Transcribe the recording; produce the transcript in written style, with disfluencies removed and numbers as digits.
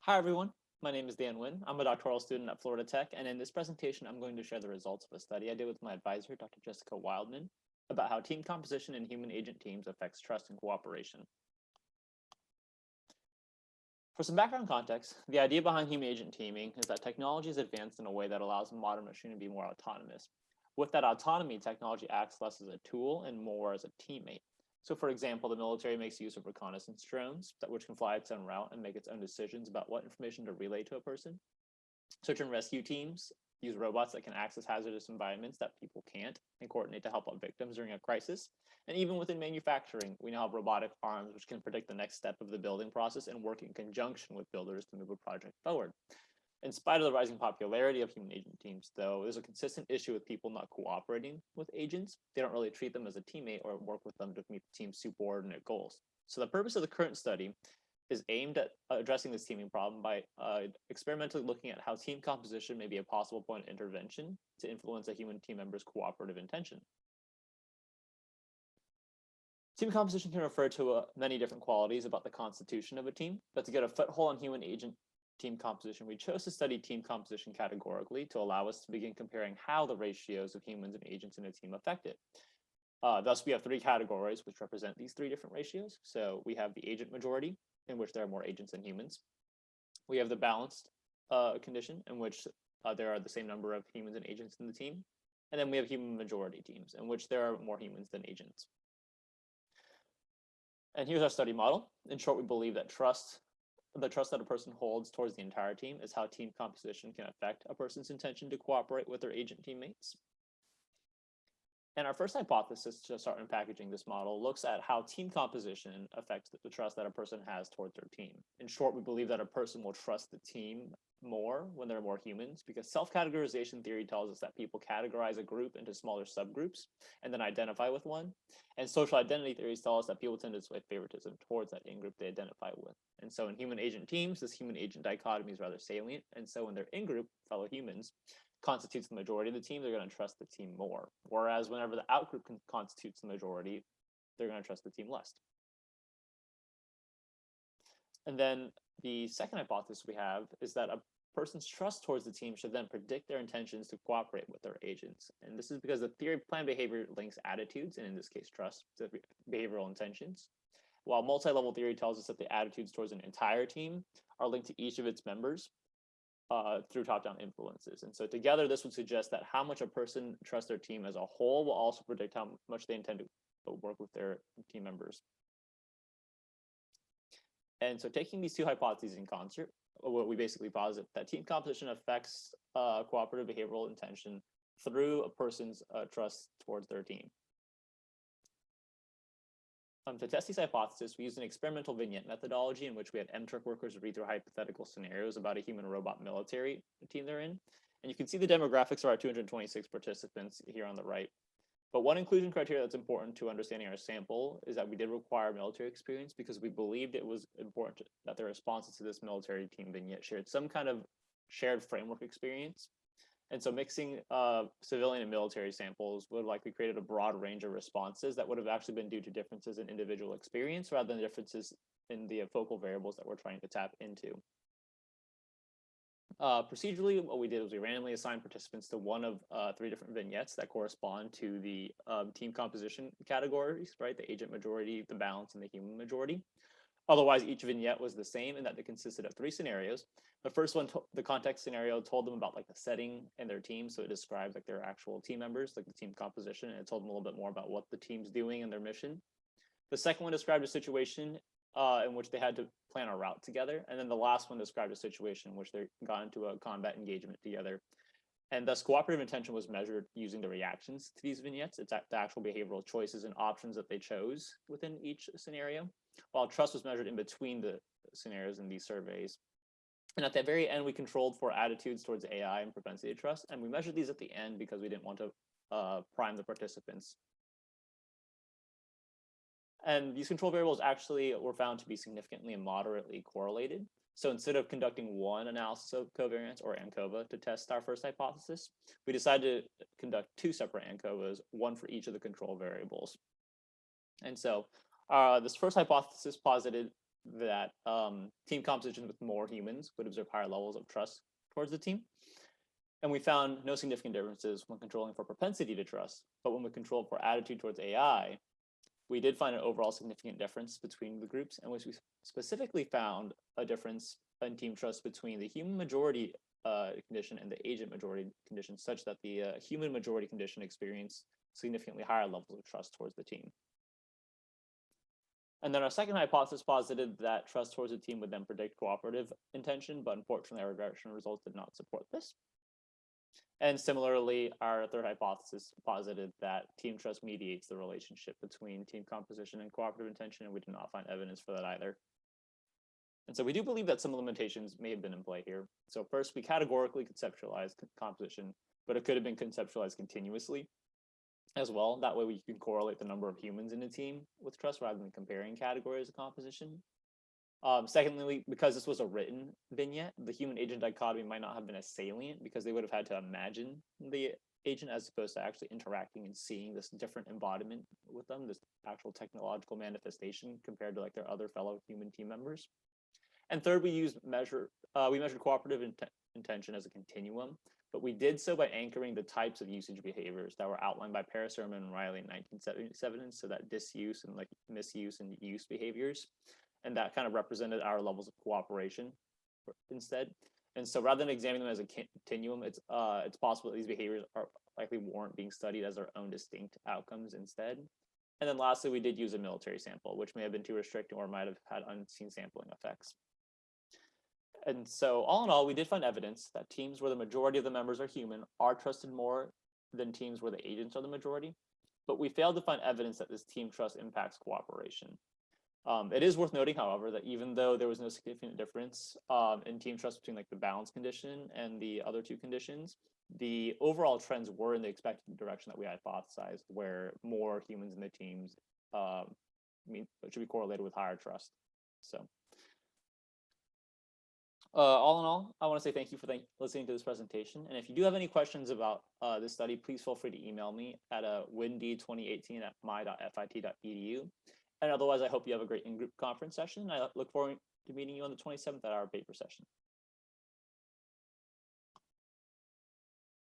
Hi, everyone. My name is Dan Nguyen. I'm a doctoral student at Florida Tech, and in this presentation, I'm going to share the results of a study I did with my advisor, Dr. Jessica Wildman, about how team composition in human agent teams affects trust and cooperation. For some background context, the idea behind human agent teaming is that technology is advanced in a way that allows modern machine to be more autonomous. With that autonomy, technology acts less as a tool and more as a teammate. So, for example, the military makes use of reconnaissance drones, which can fly its own route and make its own decisions about what information to relay to a person. Search and rescue teams use robots that can access hazardous environments that people can't and coordinate to help out victims during a crisis. And even within manufacturing, we now have robotic arms which can predict the next step of the building process and work in conjunction with builders to move a project forward. In spite of the rising popularity of human agent teams, though, there's a consistent issue with people not cooperating with agents. They don't really treat them as a teammate or work with them to meet the team's subordinate goals. So the purpose of the current study is aimed at addressing this teaming problem by experimentally looking at how team composition may be a possible point of intervention to influence a human team member's cooperative intention. Team composition can refer to many different qualities about the constitution of a team, but to get a foothold on human agent team composition, we chose to study team composition categorically to allow us to begin comparing how the ratios of humans and agents in a team affect it. Thus, we have three categories which represent these three different ratios. So we have the agent majority, in which there are more agents than humans. We have the balanced condition, in which there are the same number of humans and agents in the team. And then we have human majority teams, in which there are more humans than agents. And here's our study model. In short, we believe that the trust that a person holds towards the entire team is how team composition can affect a person's intention to cooperate with their agent teammates. And our first hypothesis to start unpackaging this model looks at how team composition affects the trust that a person has towards their team. In short, we believe that a person will trust the team more when there are more humans, because self-categorization theory tells us that people categorize a group into smaller subgroups and then identify with one. And social identity theories tell us that people tend to display favoritism towards that in-group they identify with. And so in human agent teams, this human agent dichotomy is rather salient. And so when they're in-group, fellow humans, constitutes the majority of the team, they're going to trust the team more. Whereas whenever the outgroup constitutes the majority, they're going to trust the team less. And then the second hypothesis we have is that a person's trust towards the team should then predict their intentions to cooperate with their agents. And this is because the theory of planned behavior links attitudes, and in this case, trust, to behavioral intentions. While multi-level theory tells us that the attitudes towards an entire team are linked to each of its members, through top-down influences. And so together, this would suggest that how much a person trusts their team as a whole will also predict how much they intend to work with their team members. And so taking these two hypotheses in concert, what we basically posit that team composition affects cooperative behavioral intention through a person's trust towards their team. To test these hypotheses, we used an experimental vignette methodology in which we had MTurk workers read through hypothetical scenarios about a human-robot military team they're in. And you can see the demographics of our 226 participants here on the right. But one inclusion criteria that's important to understanding our sample is that we did require military experience because we believed it was important that the responses to this military team vignette shared some kind of shared framework experience. And so mixing civilian and military samples would likely created a broad range of responses that would have actually been due to differences in individual experience rather than differences in the focal variables that we're trying to tap into. Procedurally, what we did was we randomly assigned participants to one of three different vignettes that correspond to the team composition categories, right? The agent majority, the balance, and the human majority. Otherwise, each vignette was the same in that it consisted of three scenarios. The first one, the context scenario, told them about like the setting and their team. So it described like their actual team members, like the team composition, and it told them a little bit more about what the team's doing and their mission. The second one described a situation in which they had to plan a route together. And then the last one described a situation in which they got into a combat engagement together. And thus cooperative intention was measured using the reactions to these vignettes. It's the actual behavioral choices and options that they chose within each scenario, while trust was measured in between the scenarios in these surveys. And at the very end, we controlled for attitudes towards AI and propensity to trust. And we measured these at the end because we didn't want to prime the participants. And these control variables actually were found to be significantly and moderately correlated. So instead of conducting one analysis of covariance or ANCOVA to test our first hypothesis, we decided to conduct two separate ANCOVAs, one for each of the control variables. And so this first hypothesis posited that team compositions with more humans would observe higher levels of trust towards the team. And we found no significant differences when controlling for propensity to trust, but when we controlled for attitude towards AI, we did find an overall significant difference between the groups, and we specifically found a difference in team trust between the human majority condition and the agent majority condition, such that the human majority condition experienced significantly higher levels of trust towards the team. And then our second hypothesis posited that trust towards the team would then predict cooperative intention, but unfortunately our regression results did not support this. And similarly, our third hypothesis posited that team trust mediates the relationship between team composition and cooperative intention, and we did not find evidence for that either. And so we do believe that some limitations may have been in play here. So first, we categorically conceptualized composition, but it could have been conceptualized continuously as well. That way we can correlate the number of humans in a team with trust rather than comparing categories of composition. Secondly, because this was a written vignette, the human agent dichotomy might not have been as salient because they would have had to imagine the agent as opposed to actually interacting and seeing this different embodiment with them, this actual technological manifestation compared to like their other fellow human team members. And third, we measured cooperative intention as a continuum, but we did so by anchoring the types of usage behaviors that were outlined by Paris, Ehrman, and Riley in 1977, so that disuse and like misuse and use behaviors. And that kind of represented our levels of cooperation instead. And so rather than examining them as a continuum, it's possible that these behaviors are likely warrant being studied as their own distinct outcomes instead. And then lastly, we did use a military sample, which may have been too restricting or might have had unseen sampling effects. And so all in all, we did find evidence that teams where the majority of the members are human are trusted more than teams where the agents are the majority. But we failed to find evidence that this team trust impacts cooperation. It is worth noting, however, that even though there was no significant difference in team trust between like the balance condition and the other two conditions, the overall trends were in the expected direction that we hypothesized, where more humans in the teams should be correlated with higher trust. So all in all, I want to say thank you for listening to this presentation. And if you do have any questions about this study, please feel free to email me at windy2018@my.fit.edu. And otherwise, I hope you have a great in-group conference session. I look forward to meeting you on the 27th at our paper session.